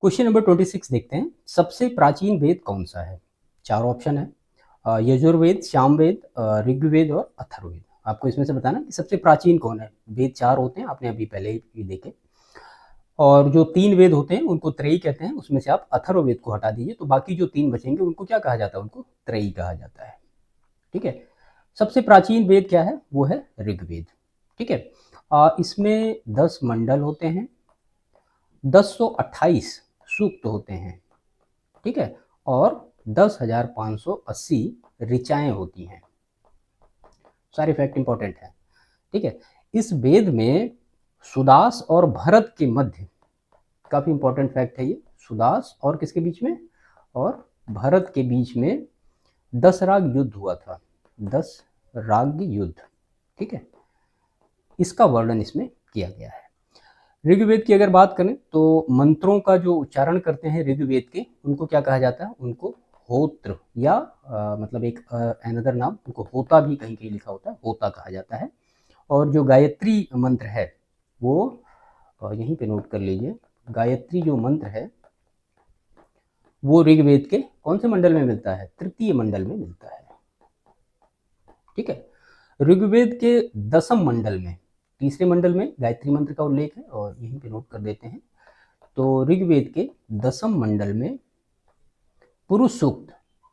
Question number 26 देखते हैं। सबसे प्राचीन वेद कौन सा है? चार ऑप्शन है, यजुर्वेद, सामवेद, ऋग्वेद और अथर्ववेद। आपको इसमें से बताना कि सबसे प्राचीन कौन है। वेद चार होते हैं, आपने अभी पहले ही देखे। और जो तीन वेद होते हैं उनको त्रयी कहते हैं। उसमें से आप अथर्ववेद को हटा दीजिए तो बाकी जो तीन बचेंगे उनको क्या कहा जाता है? उनको त्रयी कहा जाता है। ठीक है। सबसे प्राचीन वेद क्या है? वो है ऋग्वेद। ठीक है। इसमें 10 मंडल होते हैं, 1028 सूक्त होते हैं। ठीक है। और 10,580 ऋचाएं होती हैं। सारे फैक्ट इंपॉर्टेंट है। ठीक है। इस वेद में सुदास और भरत के मध्य, काफी इंपॉर्टेंट फैक्ट है ये, सुदास और किसके बीच में? और भरत के बीच में 10 राग युद्ध हुआ था। 10 राग युद्ध। ठीक है। इसका वर्णन इसमें किया गया है। ऋग्वेद की अगर बात करें तो मंत्रों का जो उच्चारण करते हैं ऋग्वेद के, उनको क्या कहा जाता है? उनको होत्र या मतलब एक अनदर नाम, उनको होता भी कहीं कहीं लिखा होता है, होता कहा जाता है। और जो गायत्री मंत्र है वो यहीं पे नोट कर लीजिए। गायत्री जो मंत्र है वो ऋग्वेद के कौन से मंडल में मिलता है? तृतीय मंडल में मिलता है। ठीक है। ऋग्वेद के दसम मंडल में, तीसरे मंडल में गायत्री मंत्र का उल्लेख है और यहीं पे नोट कर देते हैं। तो ऋग्वेद के दसम मंडल में पुरुष सूक्त,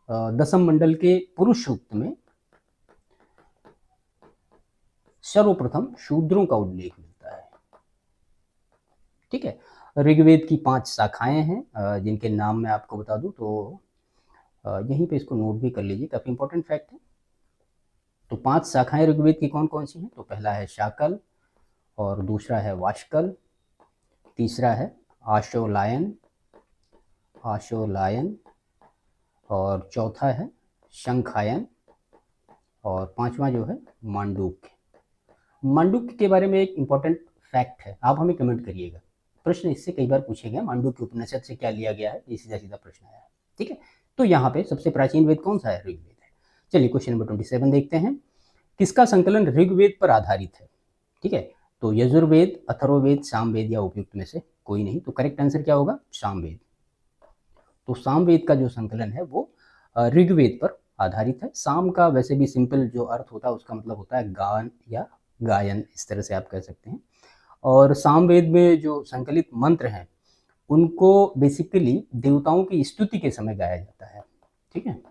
दसम मंडल के पुरुष सूक्त में सर्वप्रथम शूद्रों का उल्लेख मिलता है। ठीक है। ऋग्वेद की 5 शाखाएं हैं जिनके नाम मैं आपको बता दूं तो यहीं पे इसको नोट भी कर लीजिए, काफी इंपॉर्टेंट फैक्ट है। तो 5 शाखाएं ऋग्वेद की कौन कौन सी हैं? तो पहला है शाकल, और दूसरा है वाष्कल, तीसरा है आशोलायन, आशोलायन, और चौथा है शंखायन, और पांचवा जो है मांडूक्य। मांडूक्य के बारे में एक इंपॉर्टेंट फैक्ट है, आप हमें कमेंट करिएगा। प्रश्न इससे कई बार पूछे गए, मांडूक्य उपनिषद से क्या लिया गया है, ये सीधा सीधा प्रश्न आया है। ठीक है। तो यहाँ पे सबसे प्राचीन वेद कौन सा है? ऋग्वेद है। चलिए क्वेश्चन नंबर 27 देखते हैं। किसका संकलन ऋग्वेद पर आधारित है? ठीक है। तो यजुर्वेद, अथर्ववेद, सामवेद या उपयुक्त में से कोई नहीं। तो करेक्ट आंसर क्या होगा? सामवेद। तो सामवेद का जो संकलन है वो ऋग्वेद पर आधारित है। साम का वैसे भी सिंपल जो अर्थ होता है उसका मतलब होता है गान या गायन, इस तरह से आप कह सकते हैं। और सामवेद में जो संकलित मंत्र हैं उनको बेसिकली देवताओं की स्तुति के समय गाया जाता है। ठीक है।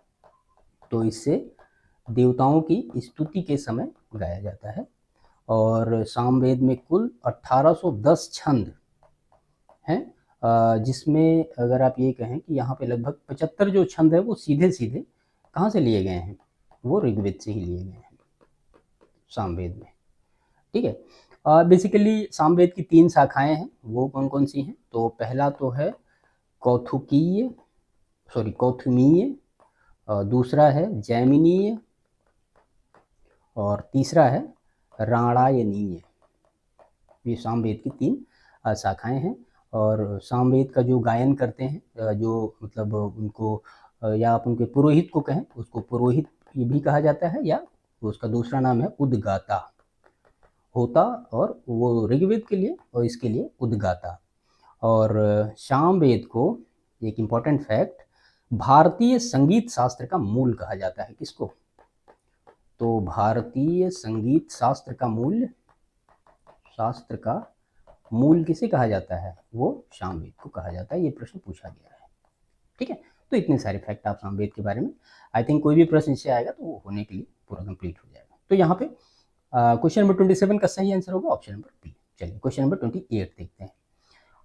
तो इससे देवताओं की स्तुति के समय गाया जाता है। और सामवेद में कुल 1810 छंद हैं, जिसमें अगर आप ये कहें कि यहाँ पे लगभग 75 जो छंद है वो सीधे सीधे कहाँ से लिए गए हैं? वो ऋग्वेद से ही लिए गए हैं सामवेद में। ठीक है। बेसिकली सामवेद की 3 शाखाएं हैं, वो कौन कौन सी हैं? तो पहला तो है कौथुकीय, सॉरी कौथुमीय, दूसरा है जैमिनीय, और तीसरा है राणायनीय। ये सामवेद की 3 शाखाएं हैं। और सामवेद का जो गायन करते हैं, जो मतलब उनको या आप उनके पुरोहित को कहें, उसको पुरोहित ये भी कहा जाता है, या उसका दूसरा नाम है उद्गाता होता, और वो ऋग्वेद के लिए और इसके लिए उद्गाता। और सामवेद को, एक इम्पॉर्टेंट फैक्ट, भारतीय संगीत शास्त्र का मूल कहा जाता है। किसको? तो भारतीय संगीत शास्त्र का मूल, शास्त्र का मूल किसे कहा जाता है? वो सामवेद को कहा जाता है। ये प्रश्न पूछा गया है। ठीक है। तो इतने सारे फैक्ट आप सामवेद के बारे में, आई थिंक कोई भी प्रश्न इससे आएगा तो वो होने के लिए पूरा कंप्लीट हो जाएगा। तो यहाँ पे क्वेश्चन नंबर 27 का सही आंसर होगा ऑप्शन नंबर बी। चलिए क्वेश्चन नंबर 28 देखते हैं।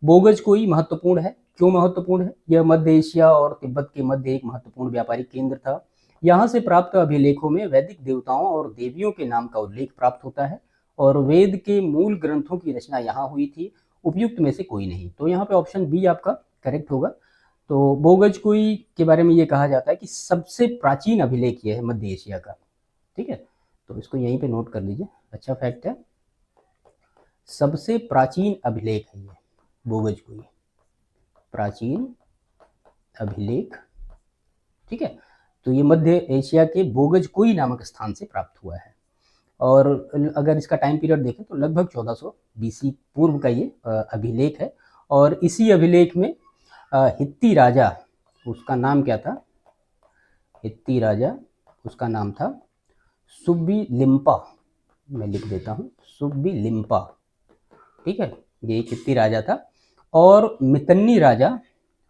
बोगज कोई महत्वपूर्ण है? क्यों महत्वपूर्ण है? यह मध्य एशिया और तिब्बत के मध्य एक महत्वपूर्ण व्यापारिक केंद्र था। यहाँ से प्राप्त अभिलेखों में वैदिक देवताओं और देवियों के नाम का उल्लेख प्राप्त होता है, और वेद के मूल ग्रंथों की रचना यहाँ हुई थी। उपयुक्त में से कोई नहीं। तो यहाँ पे ऑप्शन बी आपका करेक्ट होगा। तो बोगज कोई के बारे में ये कहा जाता है कि सबसे प्राचीन अभिलेख ये है मध्य एशिया का। ठीक है। तो इसको यहीं पे नोट कर लीजिए, अच्छा फैक्ट है। सबसे प्राचीन अभिलेख है ये बोगज कोई, प्राचीन अभिलेख। ठीक है। तो ये मध्य एशिया के बोगज कोई नामक स्थान से प्राप्त हुआ है। और अगर इसका टाइम पीरियड देखें तो लगभग 1400 बीसी पूर्व का ये अभिलेख है। और इसी अभिलेख में हित्ती राजा, उसका नाम क्या था? हित्ती राजा, उसका नाम था सुब्बीलिम्पा। मैं लिख देता हूँ, सुब्बीलिम्पा। ठीक है, ये एक हित्ती राजा था। और मितन्नी राजा,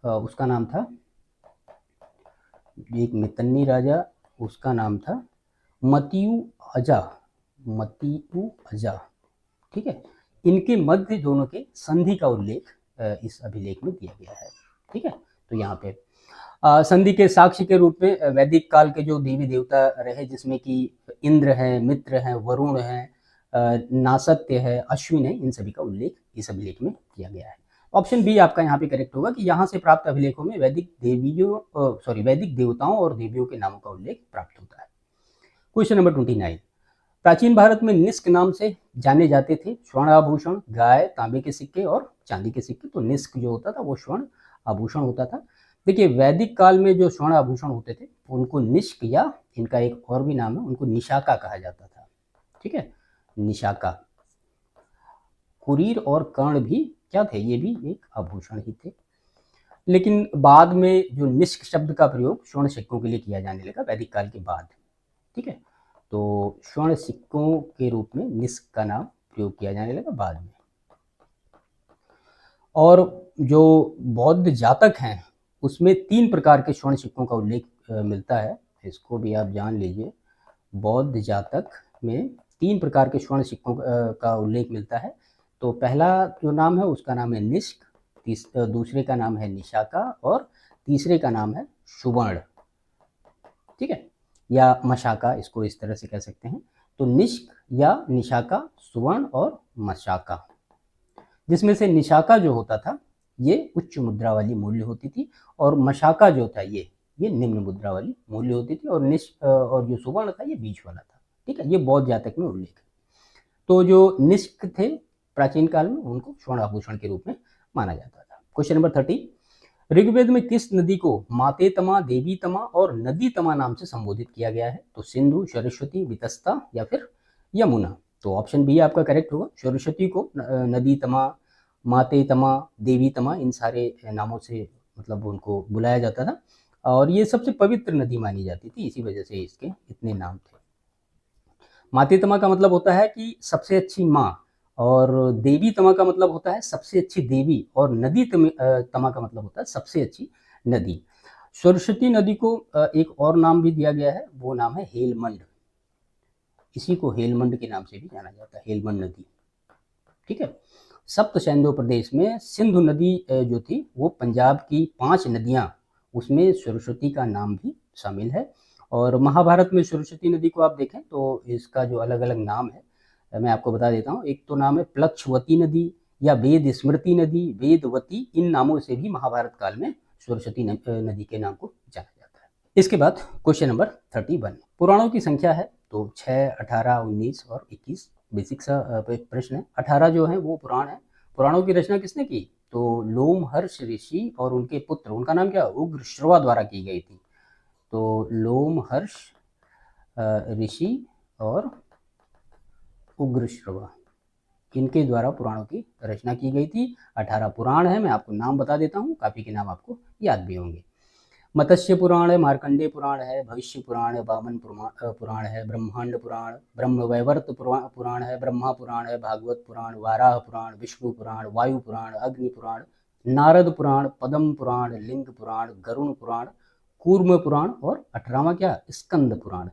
उसका नाम था, एक मितन्नी राजा, उसका नाम था मतियु अजा, मतियु अजा। ठीक है, इनके मध्य दोनों के संधि का उल्लेख इस अभिलेख में दिया गया है। ठीक है, तो यहाँ पे संधि के साक्ष्य के रूप में वैदिक काल के जो देवी देवता रहे, जिसमें कि इंद्र है, मित्र है, वरुण है, नासत्य है, अश्विन है, इन सभी का उल्लेख इस अभिलेख में किया गया है। ऑप्शन बी आपका यहाँ पे करेक्ट होगा कि यहाँ से प्राप्त अभिलेखों में वैदिक देवताओं और देवियों के नामों का उल्लेख प्राप्त होता है। क्वेश्चन नंबर 29, प्राचीन भारत में निष्क नाम से जाने जाते थे स्वर्ण आभूषण, गाय, तांबे के सिक्के और चांदी के सिक्के। तो निष्क जो होता था वो स्वर्ण आभूषण होता था। देखिए, वैदिक काल में जो स्वर्ण आभूषण होते थे उनको निष्क, या इनका एक और भी नाम है, उनको निशाका कहा जाता था। ठीक है, निशाका। कुरीर और कर्ण भी क्या थे? ये भी एक आभूषण ही थे। लेकिन बाद में जो निष्क शब्द का प्रयोग स्वर्ण सिक्कों के लिए किया जाने लगा वैदिक काल के बाद। ठीक है, तो स्वर्ण सिक्कों के रूप में निष्क का नाम प्रयोग किया जाने लगा बाद में। और जो बौद्ध जातक हैं उसमें 3 प्रकार के स्वर्ण सिक्कों का उल्लेख मिलता है, इसको भी आप जान लीजिए। बौद्ध जातक में 3 प्रकार के स्वर्ण सिक्कों का उल्लेख मिलता है। तो पहला जो नाम है उसका नाम है निष्क, दूसरे का नाम है निशाका और तीसरे का नाम है सुवर्ण। ठीक है, या मशाका, इसको इस तरह से कह सकते हैं। तो निष्क या निशाका, सुवर्ण और मशाका, जिसमें से निशाका जो होता था ये उच्च मुद्रा वाली मूल्य होती थी और मशाका जो था ये निम्न मुद्रा वाली मूल्य होती थी, और जो सुवर्ण था ये बीच वाला था। ठीक है, ये बौद्ध जातक में उल्लेख है। तो जो निष्क थे प्राचीन काल में उनको स्वर्ण आभूषण के रूप में माना जाता था। क्वेश्चन नंबर 30, ऋग्वेद में किस नदी को माते तमा, देवी तमा और नदी तमा नाम से संबोधित किया गया है? तो सिंधु, सरस्वती, वितस्ता या फिर यमुना। तो ऑप्शन बी आपका करेक्ट होगा। सरस्वती को नदी तमा, माते तमा, देवी तमा, इन सारे नामों से मतलब उनको बुलाया जाता था और ये सबसे पवित्र नदी मानी जाती थी, इसी वजह से इसके इतने नाम थे। माते तमा का मतलब होता है कि सबसे अच्छी माँ, और देवी तमा का मतलब होता है सबसे अच्छी देवी, और नदी तमा का मतलब होता है सबसे अच्छी नदी। सरस्वती नदी को एक और नाम भी दिया गया है, वो नाम है हेलमंड। इसी को हेलमंड के नाम से भी जाना जाता है, हेलमंड नदी। ठीक है, सप्त सिंधु प्रदेश में सिंधु नदी जो थी वो पंजाब की 5 नदियां, उसमें सरस्वती का नाम भी शामिल है। और महाभारत में सरस्वती नदी को आप देखें तो इसका जो अलग अलग नाम है मैं आपको बता देता हूँ। एक तो नाम है प्लक्षवती नदी या वेद स्मृति नदी, वेदवती, इन नामों से भी महाभारत काल में सरस्वती नदी के नाम को जाना जाता है। इसके बाद क्वेश्चन नंबर 31, पुराणों की संख्या है तो 6, 18, 19 और 21। बेसिक सा प्रश्न है। 18 जो है वो पुराण है। पुराणों की रचना किसने की? तो लोमहर्ष ऋषि और उनके पुत्र, उनका नाम क्या, उग्रश्रवा द्वारा की गई थी। तो लोमहर्ष ऋषि और उग्रश्रवा, इनके द्वारा पुराणों की रचना की गई थी। 18 पुराण है, मैं आपको नाम बता देता हूँ, काफी के नाम आपको याद भी होंगे। मत्स्य पुराण है, मार्कंडेय पुराण है, भविष्य पुराण है, वामन पुराण है, ब्रह्मांड पुराण, ब्रह्मवैवर्त पुराण है, ब्रह्मा पुराण है, भागवत पुराण, वाराह पुराण, विष्णु पुराण, वायु पुराण, अग्नि पुराण, नारद पुराण, पद्म पुराण, लिंग पुराण, गरुण पुराण, कूर्म पुराण और 18वां क्या, स्कंद पुराण।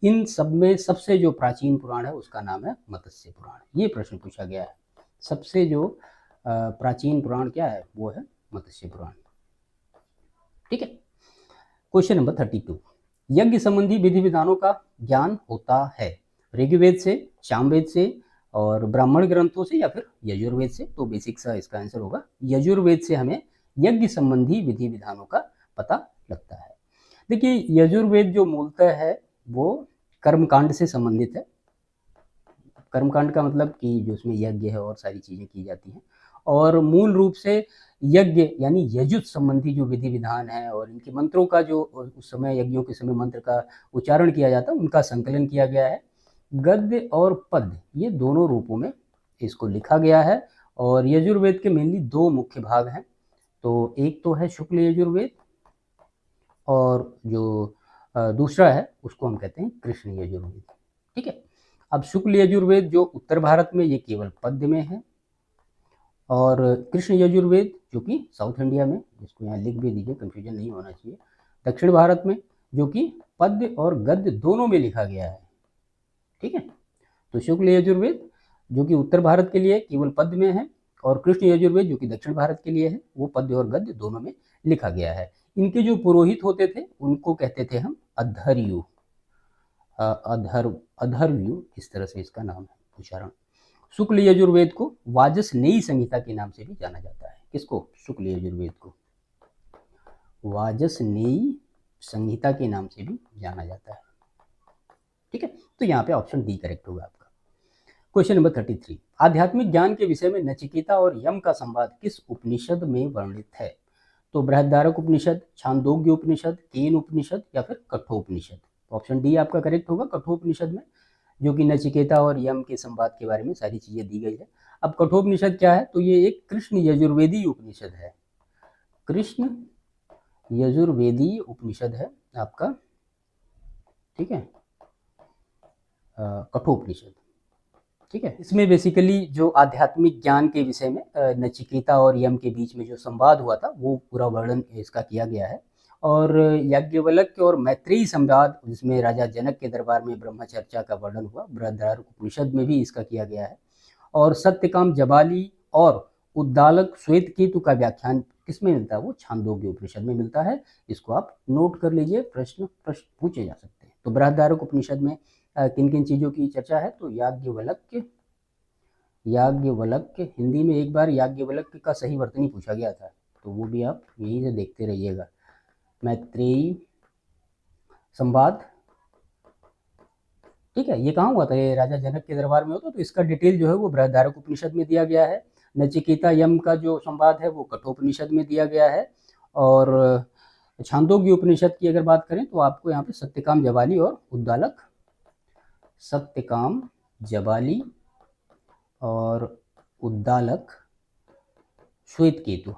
इन सब में सबसे जो प्राचीन पुराण है उसका नाम है मत्स्य पुराण। ये प्रश्न पूछा गया है, सबसे जो प्राचीन पुराण क्या है, वो है मत्स्य पुराण। ठीक है, क्वेश्चन नंबर 32, यज्ञ संबंधी विधि विधानों का ज्ञान होता है ऋग्वेद से, सामवेद से और ब्राह्मण ग्रंथों से या फिर यजुर्वेद से? तो बेसिक सा इसका आंसर होगा यजुर्वेद से हमें यज्ञ संबंधी विधि विधानों का पता लगता है। देखिए, यजुर्वेद जो मूलतः है वो कर्मकांड से संबंधित है। कर्मकांड का मतलब कि जो उसमें यज्ञ है और सारी चीजें की जाती हैं, और मूल रूप से यज्ञ यानी यजुत संबंधी जो विधि विधान है और इनके मंत्रों का जो उस समय यज्ञों के समय मंत्र का उच्चारण किया जाता है उनका संकलन किया गया है। गद्य और पद्य ये दोनों रूपों में इसको लिखा गया है। और यजुर्वेद के मेनली 2 मुख्य भाग हैं। तो एक तो है शुक्ल यजुर्वेद, और जो दूसरा है उसको हम कहते हैं कृष्ण यजुर्वेद। ठीक है, अब शुक्ल यजुर्वेद जो उत्तर भारत में ये केवल पद्य में है, और कृष्ण यजुर्वेद जो कि साउथ इंडिया में, जिसको यहाँ लिख भी दीजिए, कंफ्यूजन नहीं होना चाहिए, दक्षिण भारत में जो कि पद्य और गद्य दोनों में लिखा गया है। ठीक है, तो शुक्ल यजुर्वेद जो कि उत्तर भारत के लिए केवल पद्य में है, और कृष्ण यजुर्वेद जो कि दक्षिण भारत के लिए है वो पद्य और गद्य दोनों में लिखा गया है। इनके जो पुरोहित होते थे उनको कहते थे हम अधर्यु, अधर्व्यु, इस तरह से इसका नाम है, उच्चारण। शुक्ल यजुर्वेद को वाजसनेयी संहिता के नाम से भी जाना जाता है। किसको? शुक्ल यजुर्वेद को वाजसनेयी संहिता के नाम से भी जाना जाता है। ठीक है, तो यहाँ पे ऑप्शन डी करेक्ट होगा आपका। क्वेश्चन नंबर 33, आध्यात्मिक ज्ञान के विषय में नचिकेता और यम का संवाद किस उपनिषद में वर्णित है? तो बृहदारण्यक उपनिषद, छांदोग्य उपनिषद, केन उपनिषद या फिर कठोपनिषद। ऑप्शन डी आपका करेक्ट होगा, कठोपनिषद में, जो कि नचिकेता और यम के संवाद के बारे में सारी चीजें दी गई है। अब कठोपनिषद क्या है? तो ये एक कृष्ण यजुर्वेदी उपनिषद है, कृष्ण यजुर्वेदी उपनिषद है आपका। ठीक है, कठोपनिषद। ठीक है, इसमें बेसिकली जो आध्यात्मिक ज्ञान के विषय में नचिकेता और यम के बीच में जो संवाद हुआ था वो पूरा वर्णन इसका किया गया है। और याज्ञवल्क्य और मैत्रेयी संवाद, जिसमें राजा जनक के दरबार में ब्रह्मचर्चा का वर्णन हुआ, बृहदारण्यक उपनिषद में भी इसका किया गया है। और सत्यकाम जबाली और उद्दालक श्वेतकेतु का व्याख्यान किसमें मिलता है? वो छांदोग्य उपनिषद में मिलता है। इसको आप नोट कर लीजिए, प्रश्न पूछे जा सकते हैं। तो बृहदारण्यक उपनिषद में किन किन चीज़ों की चर्चा है? तो याज्ञवल्क्य, हिंदी में एक बार याज्ञवल्क्य का सही वर्तनी पूछा गया था, तो वो भी आप यहीं से देखते रहिएगा। मैत्रेयी संवाद, ठीक है, ये कहाँ हुआ था? ये राजा जनक के दरबार में होता, तो इसका डिटेल जो है वो बृहदारण्यक उपनिषद में दिया गया है। नचिकेता यम का जो संवाद है वो कठोपनिषद में दिया गया है। और छांदोग्य उपनिषद की अगर बात करें तो आपको यहाँ पे सत्यकाम जबाली और उद्दालक, सत्यकाम जबाली और उद्दालक श्वेतकेतु,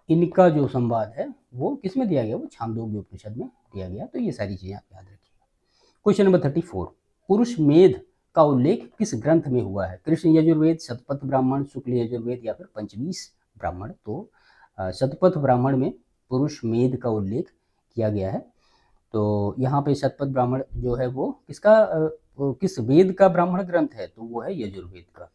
इनका जो संवाद है वो किस में दिया गया? वो छांदोग्य उपनिषद में दिया गया। तो ये सारी चीजें आप याद रखिएगा। क्वेश्चन नंबर 34, पुरुष मेध का उल्लेख किस ग्रंथ में हुआ है? कृष्ण यजुर्वेद, शतपथ ब्राह्मण, शुक्ल यजुर्वेद या फिर पंचवीस ब्राह्मण। तो शतपथ ब्राह्मण में पुरुष मेध का उल्लेख किया गया है। तो यहाँ पे शतपथ ब्राह्मण जो है वो किस वेद का ब्राह्मण ग्रंथ है? तो वो है यजुर्वेद का,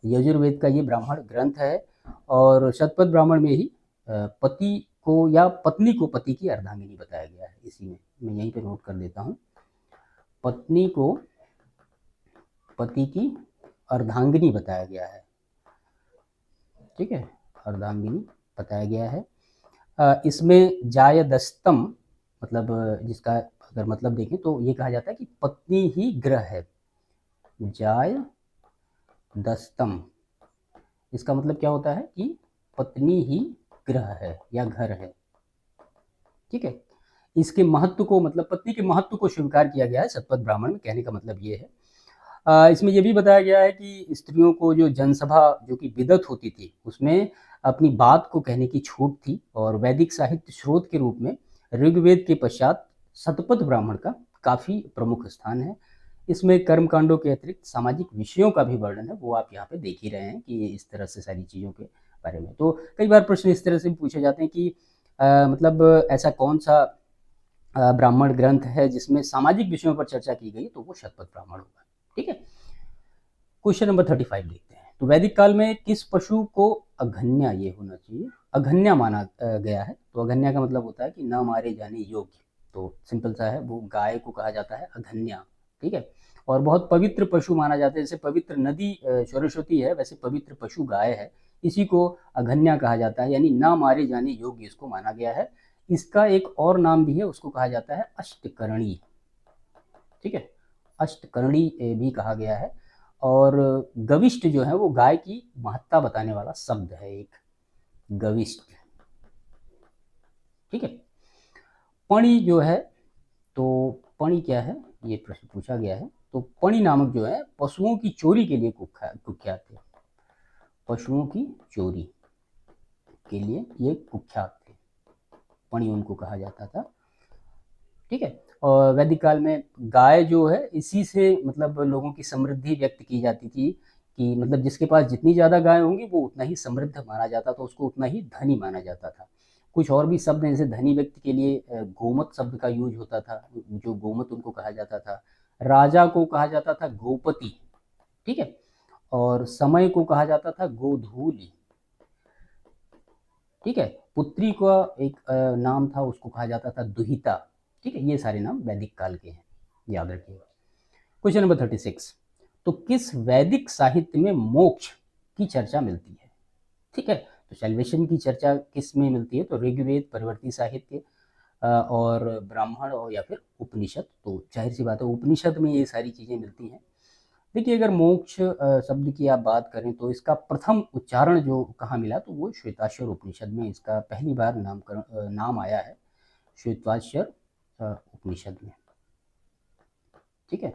यजुर्वेद का ये ब्राह्मण ग्रंथ है। और शतपथ ब्राह्मण में ही पति को या पत्नी को पति की अर्धांगिनी बताया गया है। इसी में मैं यहीं पे नोट कर देता हूँ, पत्नी को पति की अर्धांगिनी बताया गया है। ठीक है, अर्धांगिनी बताया गया है। इसमें जायदस्तम, मतलब जिसका अगर मतलब देखें तो ये कहा जाता है कि पत्नी ही ग्रह है। जायदस्तम, इसका मतलब क्या होता है कि पत्नी ही ग्रह है या घर है। ठीक है, इसके महत्व को, मतलब पत्नी के महत्व को स्वीकार किया गया है शतपथ ब्राह्मण में। कहने का मतलब ये है, इसमें यह भी बताया गया है कि स्त्रियों को जो जनसभा जो कि विदत होती थी उसमें अपनी बात को कहने की छूट थी। और वैदिक साहित्य स्रोत के रूप में ऋग्वेद के पश्चात शतपथ ब्राह्मण का काफ़ी प्रमुख स्थान है। इसमें कर्मकांडों के अतिरिक्त सामाजिक विषयों का भी वर्णन है, वो आप यहाँ पे देख ही रहे हैं कि इस तरह से सारी चीज़ों के बारे में। तो कई बार प्रश्न इस तरह से भी पूछे जाते हैं कि मतलब ऐसा कौन सा ब्राह्मण ग्रंथ है जिसमें सामाजिक विषयों पर चर्चा की गई? तो वो शतपथ ब्राह्मण होगा। ठीक है, क्वेश्चन नंबर 35 देखते हैं। तो वैदिक काल में किस पशु को अघन्या, ये होना चाहिए, अघन्या माना गया है? तो अघन्या का मतलब होता है कि न मारे जाने योग्य। तो सिंपल सा है, वो गाय को कहा जाता है अघन्या। ठीक है, और बहुत पवित्र पशु माना जाता है। जैसे पवित्र नदी सरस्वती है, वैसे पवित्र पशु गाय है, इसी को अघन्या कहा जाता है, यानी न मारे जाने योग्य इसको माना गया है। इसका एक और नाम भी है, उसको कहा जाता है अष्टकर्णी। ठीक है, अष्टकर्णी भी कहा गया है। और गविष्ठ जो है वो गाय की महत्ता बताने वाला शब्द है, एक गविष्ठ। ठीक है, पणि जो है, तो पणि क्या है ये प्रश्न पूछा गया है। तो पणि नामक जो है पशुओं की चोरी के लिए कुख्यात थे। पशुओं की चोरी के लिए ये कुख्यात थे, पणी उनको कहा जाता था। ठीक है। और वैदिक काल में गाय जो है इसी से मतलब लोगों की समृद्धि व्यक्त की जाती थी कि मतलब जिसके पास जितनी ज़्यादा गाय होंगी वो उतना ही समृद्ध माना जाता था, उसको उतना ही धनी माना जाता था। कुछ और भी शब्द हैं, जैसे धनी व्यक्ति के लिए गोमत शब्द का यूज होता था, जो गोमत उनको कहा जाता था। राजा को कहा जाता था गोपति, ठीक है। और समय को कहा जाता था गोधूली, ठीक है। पुत्री का एक नाम था, उसको कहा जाता था दुहिता, ठीक है। ये सारे नाम वैदिक काल के हैं, याद रखिएगा। क्वेश्चन नंबर 36, तो किस वैदिक साहित्य में मोक्ष की चर्चा मिलती है? ठीक है, तो सैल्वेशन की चर्चा किस में मिलती है? तो ऋग्वेद, परवर्ती साहित्य और ब्राह्मण और या फिर उपनिषद। तो जाहिर सी बात है उपनिषद में ये सारी चीज़ें मिलती हैं। देखिए, अगर मोक्ष शब्द की आप बात करें तो इसका प्रथम उच्चारण जो कहाँ मिला, तो वो श्वेताश्वर उपनिषद में इसका पहली बार नाम आया है, श्वेताश्वर उपनिषद में, ठीक है।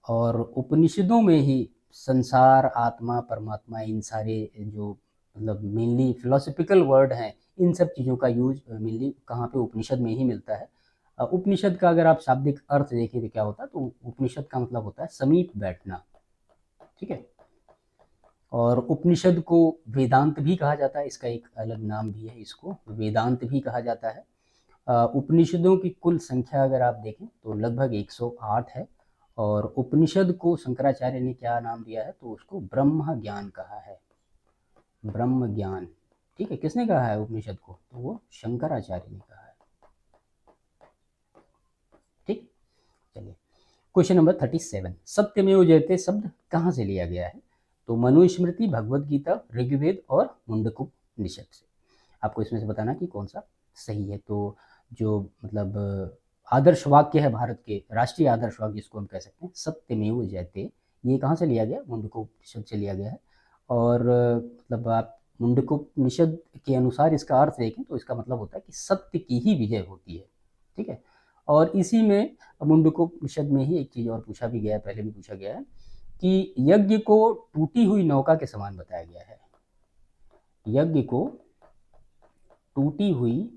और उपनिषदों में ही संसार, आत्मा, परमात्मा, इन सारे जो मतलब मेनली फिलोसफिकल वर्ड हैं, इन सब चीज़ों का यूज मेनली कहाँ पे, उपनिषद में ही मिलता है। उपनिषद का अगर आप शाब्दिक अर्थ देखें तो क्या होता है, तो उपनिषद का मतलब होता है समीप बैठना, ठीक है। और उपनिषद को वेदांत भी कहा जाता है, इसका एक अलग नाम भी है, इसको वेदांत भी कहा जाता है। उपनिषदों की कुल संख्या अगर आप देखें तो लगभग 108 है। और उपनिषद को शंकराचार्य ने क्या नाम दिया है, तो उसको ब्रह्म ज्ञान कहा है, ब्रह्म ज्ञान, ठीक है। किसने कहा है उपनिषद को? तो वो शंकराचार्य ने कहा है, ठीक। चलिए, क्वेश्चन नंबर 37, सत्यमेव जयते शब्द कहाँ से लिया गया है? तो मनुस्मृति, भगवद गीता, ऋग्वेद और मुंडकोपनिषद से। आपको इसमें से बताना कि कौन सा सही है। तो जो मतलब आदर्श वाक्य है, भारत के राष्ट्रीय आदर्श वाक्य जिसको हम कह सकते हैं, सत्यमेव जयते, ये कहाँ से लिया गया? मुंडकोपनिषद से लिया गया है। और मतलब आप मुंडकोपनिषद के अनुसार इसका अर्थ देखें तो इसका मतलब होता है कि सत्य की ही विजय होती है, ठीक है। और इसी में मुंडकोपनिषद में ही एक चीज़ और पूछा भी गया है, पहले भी पूछा गया है कि यज्ञ को टूटी हुई नौका के समान बताया गया है। यज्ञ को टूटी हुई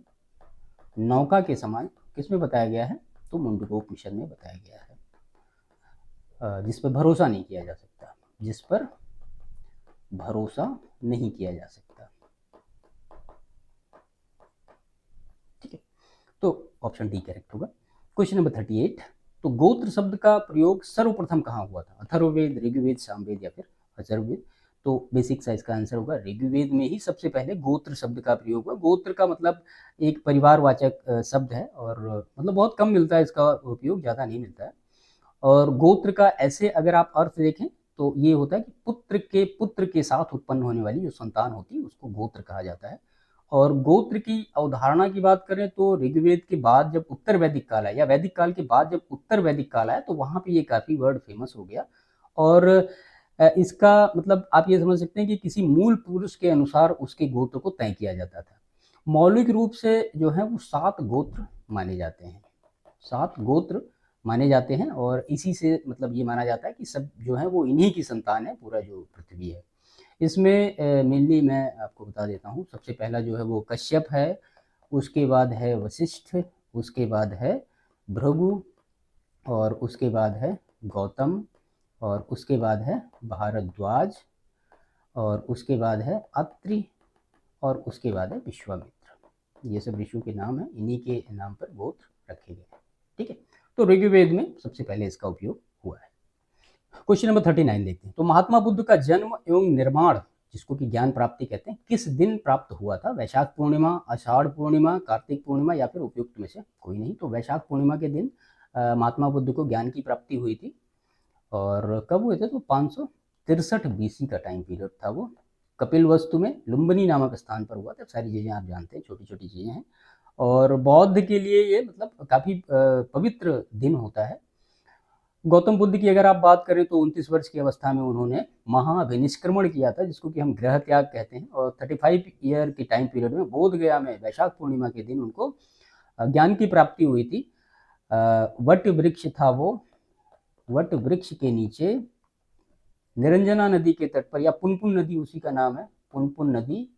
नौका के समान किसमें बताया गया है? तो मुंडकोपनिषद में बताया गया है, जिस पर भरोसा नहीं किया जा सकता, जिस पर भरोसा नहीं किया जा सकता, ठीक है। तो ऑप्शन डी करेक्ट होगा। क्वेश्चन नंबर 38, तो गोत्र शब्द का प्रयोग सर्वप्रथम कहाँ हुआ था? अथर्ववेद, ऋग्वेद, सामवेद या फिर अथर्ववेद? तो बेसिक सा इसका आंसर होगा ऋग्वेद में ही सबसे पहले गोत्र शब्द का प्रयोग हुआ। गोत्र का मतलब एक परिवारवाचक शब्द है, और मतलब बहुत कम मिलता है इसका उपयोग, ज़्यादा नहीं मिलता है। और गोत्र का ऐसे अगर आप अर्थ देखें तो ये होता है कि पुत्र के साथ उत्पन्न होने वाली जो संतान होती है उसको गोत्र कहा जाता है। और गोत्र की अवधारणा की बात करें तो ऋग्वेद के बाद जब उत्तर वैदिक काल आया, या वैदिक काल के बाद जब उत्तर वैदिक काल आया, तो वहाँ पे ये काफ़ी वर्ड फेमस हो गया। और इसका मतलब आप ये समझ सकते हैं कि किसी मूल पुरुष के अनुसार उसके गोत्र को तय किया जाता था। मौलिक रूप से जो है वो 7 गोत्र माने जाते हैं, 7 गोत्र माने जाते हैं। और इसी से मतलब ये माना जाता है कि सब जो है वो इन्हीं की संतान है, पूरा जो पृथ्वी है। इसमें मेनली मैं आपको बता देता हूँ, सबसे पहला जो है वो कश्यप है, उसके बाद है वशिष्ठ, उसके बाद है भृगु, और उसके बाद है गौतम, और उसके बाद है भारद्वाज, और उसके बाद है अत्रि, और उसके बाद है विश्वामित्र। ये सब ऋषियों के नाम हैं, इन्हीं के नाम पर गोत्र रखे गए, ठीक है। तो ऋग्वेद में सबसे पहले इसका उपयोग हुआ है। क्वेश्चन नंबर 39 देखते हैं, तो महात्मा बुद्ध का जन्म एवं निर्माण, जिसको कि ज्ञान प्राप्ति कहते हैं, किस दिन प्राप्त हुआ था? वैशाख पूर्णिमा, आषाढ़ पूर्णिमा, कार्तिक पूर्णिमा या फिर उपयुक्त में से कोई नहीं? तो वैशाख पूर्णिमा के दिन महात्मा बुद्ध को ज्ञान की प्राप्ति हुई थी। और कब हुए थे? तो 563 BC का टाइम पीरियड था वो। कपिल वस्तु में लुम्बिनी नामक स्थान पर हुआ था। सारी चीज़ें आप जानते हैं, छोटी छोटी चीज़ें हैं। और बौद्ध के लिए ये मतलब काफ़ी पवित्र दिन होता है। गौतम बुद्ध की अगर आप बात करें तो 29 वर्ष की अवस्था में उन्होंने महाभिनिष्क्रमण किया था, जिसको कि हम गृह त्याग कहते हैं। और 35 ईयर के टाइम पीरियड में बोध गया में वैशाख पूर्णिमा के दिन उनको ज्ञान की प्राप्ति हुई थी। वट वृक्ष था वो, वट वृक्ष के नीचे निरंजना नदी के तट पर, या पुनपुन नदी उसी का नाम है, पुनपुन नदी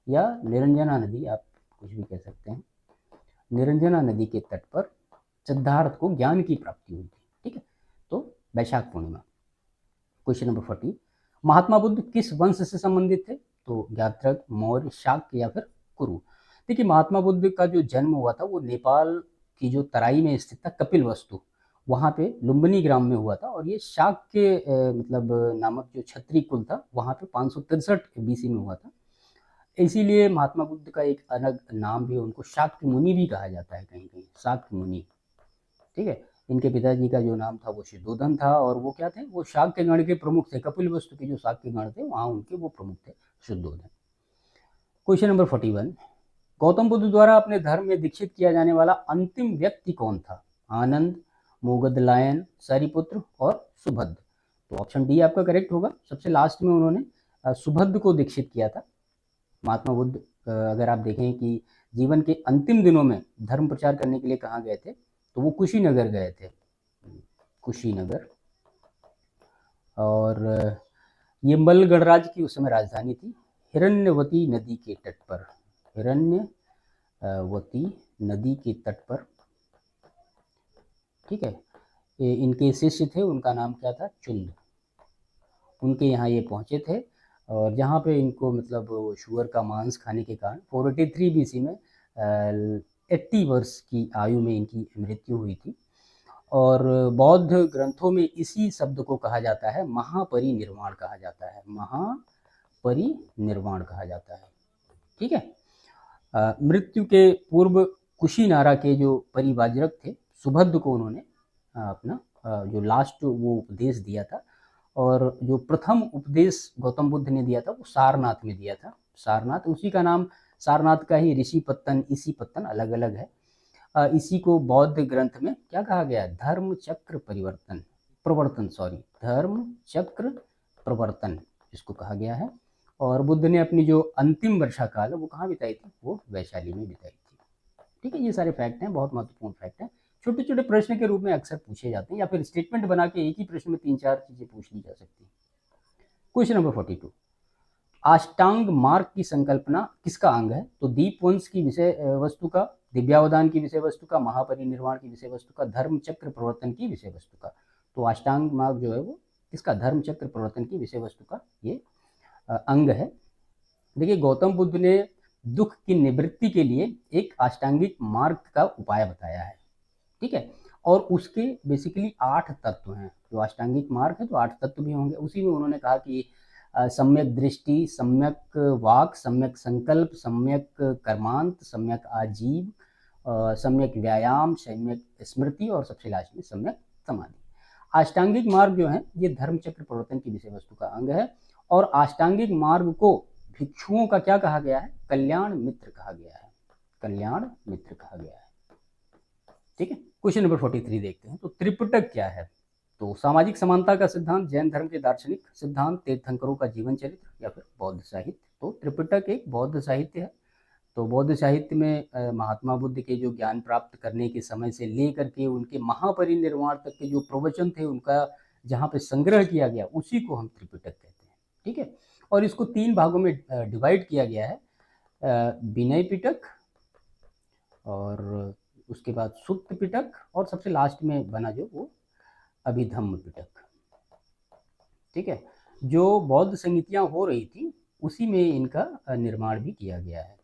या निरंजना नदी, आप कुछ भी कह सकते हैं, निरंजना नदी के तट पर सिद्धार्थ को ज्ञान की प्राप्ति हुई थी। ठीक है, तो वैशाख पूर्णिमा। क्वेश्चन नंबर 40, महात्मा बुद्ध किस वंश से संबंधित थे? तो ज्ञात्रक, मौर्य, शाक्य या फिर कुरु। देखिए, महात्मा बुद्ध का जो जन्म हुआ था वो नेपाल की जो तराई में स्थित था कपिल वस्तु, वहाँ पे लुम्बिनी ग्राम में हुआ था, और ये शाक्य मतलब नामक जो क्षत्रिय कुल था वहाँ पे 563 BC में हुआ था। इसीलिए महात्मा बुद्ध का एक अलग नाम भी, उनको शाक्य मुनि भी कहा जाता है कहीं कहीं, शाक्य मुनि। ठीक है, इनके पिताजी का जो नाम था वो शुद्धोधन था, और वो क्या थे, वो शाक्य गण के प्रमुख थे, कपिल वस्तु के जो शाक्य गण थे वहाँ उनके वो प्रमुख थे, शुद्धोधन। क्वेश्चन नंबर 41, गौतम बुद्ध द्वारा अपने धर्म में दीक्षित किया जाने वाला अंतिम व्यक्ति कौन था? आनंद, मोगदलायन, सारिपुत्र और सुभद्र। तो ऑप्शन डी आपका करेक्ट होगा। सबसे लास्ट में उन्होंने सुभद्र को दीक्षित किया था। महात्मा बुद्ध अगर आप देखें कि जीवन के अंतिम दिनों में धर्म प्रचार करने के लिए कहाँ गए थे, तो वो कुशीनगर गए थे, कुशीनगर। और ये मल्ल गणराज्य की उस समय राजधानी थी, हिरण्यवती नदी के तट पर, हिरण्यवती नदी के तट पर। ठीक है, इनके शिष्य थे, उनका नाम क्या था, चुंद। उनके यहाँ ये पहुँचे थे, और जहाँ पे इनको मतलब शुगर का मांस खाने के कारण 483 BC में 80 वर्ष की आयु में इनकी मृत्यु हुई थी। और बौद्ध ग्रंथों में इसी शब्द को कहा जाता है महापरिनिर्वाण कहा जाता है, महापरिनिर्वाण कहा जाता है। ठीक है, मृत्यु के पूर्व कुशीनारा के जो परिवाजरक थे सुभद्र को उन्होंने अपना जो लास्ट वो उपदेश दिया था, और जो प्रथम उपदेश गौतम बुद्ध ने दिया था वो सारनाथ में दिया था। सारनाथ, उसी का नाम सारनाथ का ही ऋषि पत्तन, इसी पत्तन अलग अलग है। इसी को बौद्ध ग्रंथ में क्या कहा गया है, धर्म चक्र प्रवर्तन, धर्म चक्र प्रवर्तन इसको कहा गया है। और बुद्ध ने अपनी जो अंतिम वर्षा काल वो कहाँ बिताई थी, वो वैशाली में बिताई थी। ठीक है, ये सारे फैक्ट हैं, बहुत महत्वपूर्ण फैक्ट हैं, छोटे छोटे प्रश्न के रूप में अक्सर पूछे जाते हैं, या फिर स्टेटमेंट बना के एक ही प्रश्न में 3-4 चीजें पूछ ली जा सकती हैं। क्वेश्चन नंबर 42, अष्टांग मार्ग की संकल्पना किसका अंग है? तो दीपवंश की विषय वस्तु का, दिव्यावदान की विषय वस्तु का, महापरिनिर्वाण की विषय वस्तु का, धर्म चक्र प्रवर्तन की विषय वस्तु का। तो अष्टांग मार्ग जो है वो किसका, धर्म चक्र प्रवर्तन की विषय वस्तु का ये अंग है। देखिए, गौतम बुद्ध ने दुख की निवृत्ति के लिए एक अष्टांगिक मार्ग का उपाय बताया है। ठीक है, और उसके बेसिकली 8 तत्व हैं। जो अष्टांगिक मार्ग है तो 8 तत्व भी होंगे। उसी में उन्होंने कहा कि सम्यक दृष्टि, सम्यक वाक, सम्यक संकल्प, सम्यक कर्मांत, सम्यक आजीव, सम्यक व्यायाम, सम्यक स्मृति, और सबसे लास्ट में सम्यक समाधि। अष्टांगिक मार्ग जो है ये धर्म चक्र प्रवर्तन की विषय वस्तु का अंग है, और अष्टांगिक मार्ग को भिक्षुओं का क्या कहा गया है, कल्याण मित्र कहा गया है, कल्याण मित्र कहा गया है। ठीक है, क्वेश्चन नंबर 43 देखते हैं। तो त्रिपिटक क्या है? तो सामाजिक समानता का सिद्धांत, जैन धर्म के दार्शनिक सिद्धांत, तीर्थंकरों का जीवन चरित्र, या फिर बौद्ध साहित्य। तो त्रिपिटक एक बौद्ध साहित्य है। तो बौद्ध साहित्य में महात्मा बुद्ध के जो ज्ञान प्राप्त करने के समय से लेकर के उनके महापरिनिर्वाण तक के जो प्रवचन थे उनका जहाँ पे संग्रह किया गया उसी को हम त्रिपिटक कहते हैं। ठीक है, और इसको 3 भागों में डिवाइड किया गया है, विनय पिटक, और उसके बाद सुत्त पिटक, और सबसे लास्ट में बना जो वो अभिधम्म पिटक। ठीक है, जो बौद्ध संगीतियाँ हो रही थी उसी में इनका निर्माण भी किया गया है।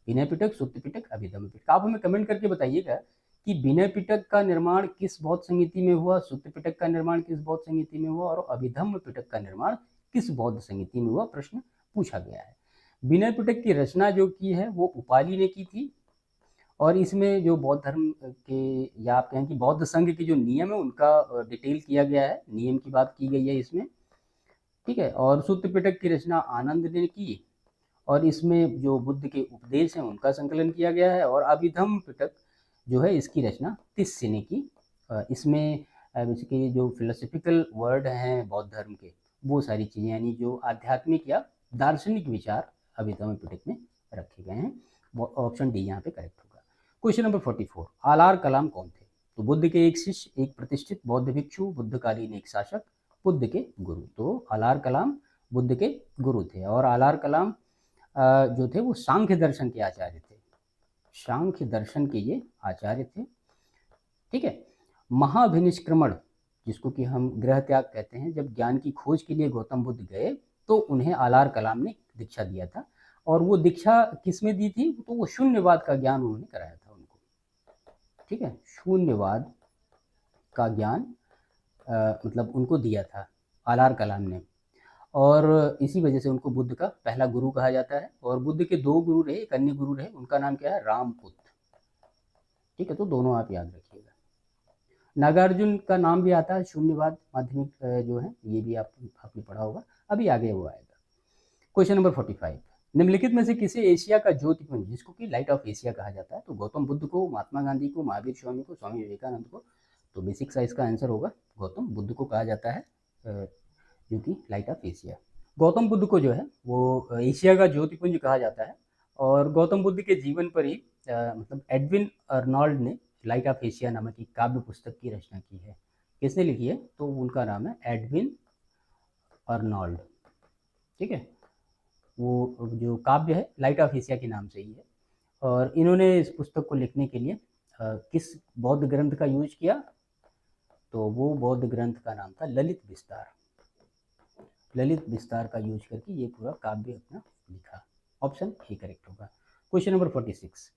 विनय पिटक, सुत्त पिटक, अभिधम्म पिटक। आप हमें कमेंट करके बताइएगा कि विनय पिटक का निर्माण किस बौद्ध संगीति में हुआ, सुत्त पिटक का निर्माण किस बौद्ध संगीति में हुआ, और अभिधम्म पिटक का निर्माण किस बौद्ध संगीति में हुआ, प्रश्न पूछा गया है। विनय पिटक की रचना जो की है वो उपाली ने की थी, और इसमें जो बौद्ध धर्म के, या आप कहें कि बौद्ध संघ के जो नियम है उनका डिटेल किया गया है, नियम की बात की गई है इसमें। ठीक है, और सुत्त पिटक की रचना आनंद ने की, और इसमें जो बुद्ध के उपदेश हैं उनका संकलन किया गया है। और अभिधम्म पिटक जो है इसकी रचना तिस्से ने की। इसमें बेसिकली जो फिलोसफिकल वर्ड हैं बौद्ध धर्म के वो सारी चीज़ें, यानी जो आध्यात्मिक या दार्शनिक विचार अभिधम्म पिटक में रखे गए हैं। ऑप्शन डी यहाँ पे करेक्ट होगा। क्वेश्चन नंबर 44, आलार कलाम कौन थे? तो बुद्ध के एक शिष्य, एक प्रतिष्ठित बौद्ध भिक्षु, बुद्धकालीन एक शासक, बुद्ध के गुरु। तो अलार कलाम बुद्ध के गुरु थे और अलार कलाम जो थे वो सांख्य दर्शन के आचार्य थे, सांख्य दर्शन के ये आचार्य थे। ठीक है। महाभिनिष्क्रमण, जिसको कि हम गृह त्याग कहते हैं, जब ज्ञान की खोज के लिए गौतम बुद्ध गए तो उन्हें अलार कलाम ने दीक्षा दिया था। और वो दीक्षा किस में दी थी? तो वो शून्यवाद का ज्ञान उन्होंने कराया था उनको। ठीक है, शून्यवाद का ज्ञान मतलब उनको दिया था अलार कलाम ने, और इसी वजह से उनको बुद्ध का पहला गुरु कहा जाता है। और बुद्ध के 2 गुरु रहे, एक अन्य गुरु रहे, उनका नाम क्या है? रामपुत्र। ठीक है, तो दोनों आप याद रखिएगा। नागार्जुन का नाम भी आता है शून्यवाद माध्यमिक जो है, ये भी आपने पढ़ा होगा, अभी आगे वो आएगा। क्वेश्चन नंबर 45, निम्नलिखित में से किसे एशिया का ज्योतिपुंज, जिसको कि लाइट ऑफ एशिया कहा जाता है? तो गौतम बुद्ध को, महात्मा गांधी को, महावीर स्वामी को, स्वामी विवेकानंद को। तो बेसिक सा इसका आंसर होगा गौतम बुद्ध को कहा जाता है जो कि light of Asia. Gautam Buddha को जो है वो एशिया का ज्योतिपुंज कहा जाता है। और गौतम बुद्ध के जीवन पर ही मतलब एडविन अर्नॉल्ड ने लाइट ऑफ एशिया नामक एक काव्य पुस्तक की रचना की है। किसने लिखी है? तो उनका नाम है एडविन अर्नॉल्ड। ठीक है, वो जो काव्य है लाइट ऑफ एशिया के नाम से ही है। और इन्होंने इस पुस्तक को लिखने के लिए किस बौद्ध ग्रंथ का यूज किया? तो वो बौद्ध ग्रंथ का नाम था ललित विस्तार। ललित विस्तार का यूज करके ये पूरा काव्य अपना लिखा। ऑप्शन ए करेक्ट होगा। क्वेश्चन नंबर 46,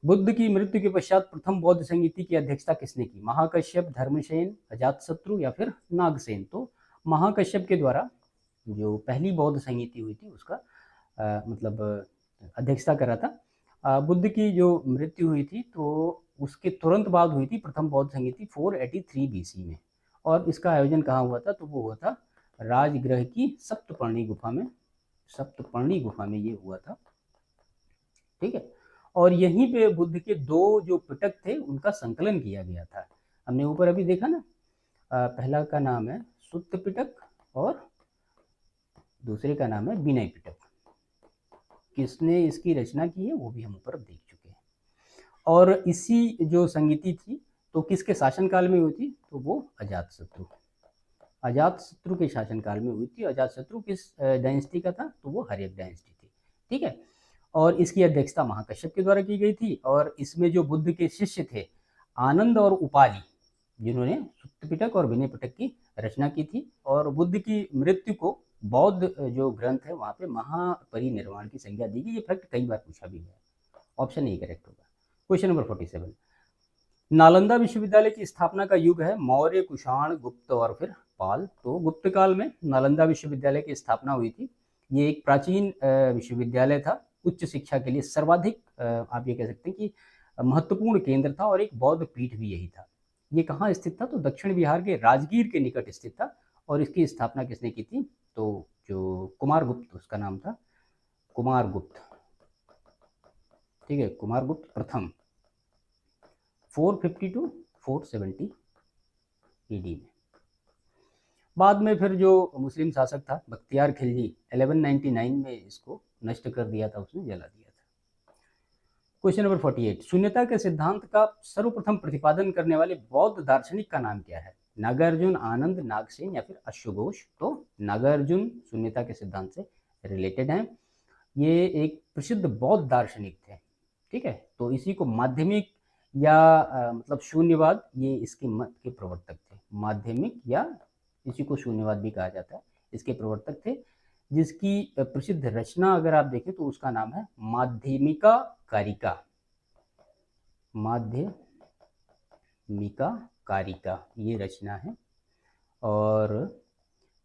बुद्ध की मृत्यु के पश्चात प्रथम बौद्ध संगीति की अध्यक्षता किसने की? महाकश्यप, धर्मसेन, अजातशत्रु या फिर नागसेन? तो महाकश्यप के द्वारा जो पहली बौद्ध संगीति हुई थी उसका मतलब अध्यक्षता करा था। बुद्ध की जो मृत्यु हुई थी तो उसके तुरंत बाद हुई थी प्रथम बौद्ध संगीति 483 BC में। और इसका आयोजन कहाँ हुआ था? तो वो हुआ था राजगृह की सप्तपर्णी गुफा में। सप्तपर्णी गुफा में ये हुआ था। ठीक है, और यहीं पे बुद्ध के 2 जो पिटक थे उनका संकलन किया गया था। हमने ऊपर अभी देखा ना, पहला का नाम है सुत्त पिटक और दूसरे का नाम है विनय पिटक। किसने इसकी रचना की है वो भी हम ऊपर देख चुके हैं। और इसी जो संगीति थी तो किसके शासनकाल में हुई थी? तो वो अजातशत्रु, अजातशत्रु के शासनकाल में हुई थी। अजातशत्रु किस डायनेस्टी का था? तो वो हर्यक डायनेस्टी थी। ठीक है, और इसकी अध्यक्षता महाकश्यप के द्वारा की गई थी। और इसमें जो बुद्ध के शिष्य थे आनंद और उपाली, जिन्होंने सुत्त पिटक और विनय पिटक की रचना की थी। और बुद्ध की मृत्यु को बौद्ध जो ग्रंथ है वहाँ पे महापरिनिर्वाण की संज्ञा दी गई। ये फैक्ट कई बार पूछा भी है। ऑप्शन ए करेक्ट होगा। क्वेश्चन नंबर 47, नालंदा विश्वविद्यालय की स्थापना का युग है मौर्य, कुषाण, गुप्त और फिर पाल। तो गुप्त काल में नालंदा विश्वविद्यालय की स्थापना हुई थी। ये एक प्राचीन विश्वविद्यालय था, उच्च शिक्षा के लिए सर्वाधिक आप ये कह सकते हैं कि महत्वपूर्ण केंद्र था और एक बौद्ध पीठ भी यही था। ये कहाँ स्थित था? तो दक्षिण बिहार के राजगीर के निकट स्थित था। और इसकी स्थापना किसने की थी? तो जो कुमारगुप्त उसका नाम था, कुमारगुप्त। ठीक है, कुमारगुप्त प्रथम 450 to 470 AD में। बाद में फिर जो मुस्लिम शासक था बख्तियार खिलजी 1199 में इसको नष्ट कर दिया था, उसने जला दिया था। क्वेश्चन नंबर 48, शून्यता के सिद्धांत का सर्वप्रथम प्रतिपादन करने वाले बौद्ध दार्शनिक का नाम क्या है? नागार्जुन, आनंद, नागसेन या फिर अश्वघोष? तो नागार्जुन शून्यता के सिद्धांत से रिलेटेड हैं। ये एक प्रसिद्ध बौद्ध दार्शनिक थे। ठीक है, तो इसी को माध्यमिक या मतलब शून्यवाद, ये इसके मत के प्रवर्तक थे। माध्यमिक या इसी को शून्यवाद भी कहा जाता है, इसके प्रवर्तक थे। जिसकी प्रसिद्ध रचना अगर आप देखें तो उसका नाम है माध्यमिका कारिका। माध्यमिका कारिका ये रचना है। और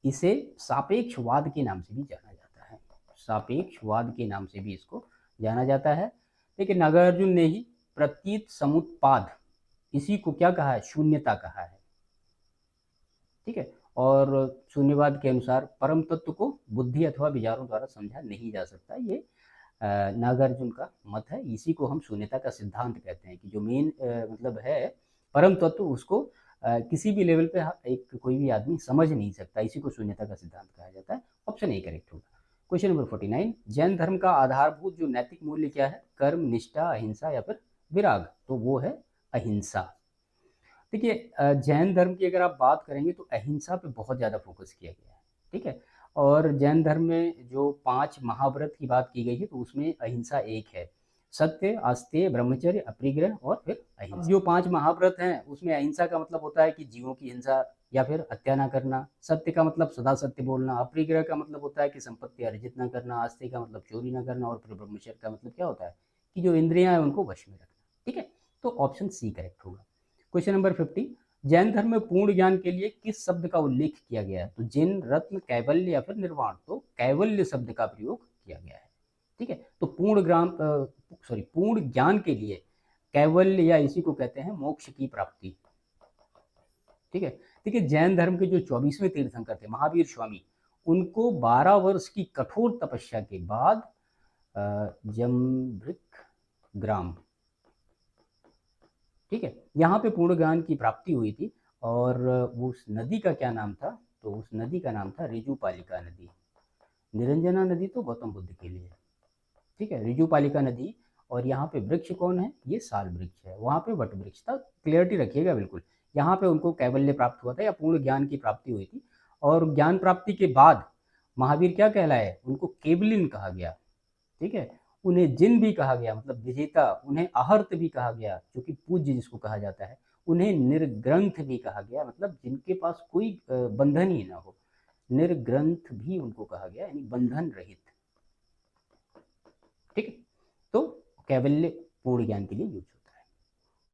इसे सापेक्षवाद के नाम से भी जाना जाता है। सापेक्षवाद के नाम से भी इसको जाना जाता है। लेकिन नागार्जुन ने ही प्रतीत समुत्पाद, इसी को क्या कहा है? शून्यता कहा है। ठीक है, और शून्यवाद के अनुसार परम तत्व को बुद्धि अथवा विचारों द्वारा समझा नहीं जा सकता। ये नागार्जुन का मत है। इसी को हम शून्यता का सिद्धांत कहते हैं कि जो मेन मतलब है परम तत्व, उसको किसी भी लेवल पे एक कोई भी आदमी समझ नहीं सकता। इसी को शून्यता का सिद्धांत कहा जाता है। ऑप्शन ए करेक्ट होगा। क्वेश्चन नंबर 49, जैन धर्म का आधारभूत जो नैतिक मूल्य क्या है? कर्म, निष्ठा, अहिंसा या फिर विराग? तो वो है अहिंसा। देखिए जैन धर्म की अगर आप बात करेंगे तो अहिंसा पे बहुत ज़्यादा फोकस किया गया है, ठीक है। और जैन धर्म में जो 5 महाव्रत की बात की गई है तो उसमें अहिंसा एक है। सत्य, आस्तेय, ब्रह्मचर्य, अपरिग्रह और फिर अहिंसा। जो 5 महाव्रत हैं उसमें अहिंसा का मतलब होता है कि जीवों की हिंसा या फिर हत्या ना करना। सत्य का मतलब सदा सत्य बोलना। अपरिग्रह का मतलब होता है कि संपत्ति अर्जित ना करना। आस्तेय का मतलब चोरी ना करना। और फिर ब्रह्मचर्य का मतलब क्या होता है कि जो इंद्रियां हैं उनको वश में रखना, ठीक है। तो ऑप्शन सी करेक्ट होगा। क्वेश्चन नंबर 50, जैन धर्म में पूर्ण ज्ञान के लिए किस शब्द का उल्लेख किया गया है? तो जिन, रत्न, कैवल्य या फिर निर्वाण। तो कैवल्य शब्द का प्रयोग किया गया है, ठीक है। तो पूर्ण ज्ञान के लिए कैवल्य या इसी को कहते हैं मोक्ष की प्राप्ति, ठीक है। देखिए जैन धर्म के जो 24वें तीर्थंकर थे महावीर स्वामी, उनको 12 वर्ष की कठोर तपस्या के बाद जमवृक ग्राम, ठीक है, यहाँ पे पूर्ण ज्ञान की प्राप्ति हुई थी। और वो उस नदी का क्या नाम था? तो उस नदी का नाम था ऋजुपालिका नदी। निरंजना नदी तो गौतम बुद्ध के लिए, ठीक है, ऋजुपालिका नदी। और यहाँ पे वृक्ष कौन है? ये साल वृक्ष है। वहाँ पे वट वृक्ष था। क्लियरिटी रखिएगा बिल्कुल। यहाँ पे उनको कैवल्य प्राप्त हुआ था या पूर्ण ज्ञान की प्राप्ति हुई थी। और ज्ञान प्राप्ति के बाद महावीर क्या कहलाए? उनको केवलिन कहा गया, ठीक है। उन्हें जिन भी कहा गया, मतलब विजेता। उन्हें आहर्त भी कहा गया, जो कि पूज्य जिसको कहा जाता है। उन्हें निर्ग्रंथ भी कहा गया, मतलब जिनके पास कोई बंधन ही ना हो। निर्ग्रंथ भी उनको कहा गया, यानी बंधन रहित, ठीक है। तो कैवल्य पूर्ण ज्ञान के लिए यूज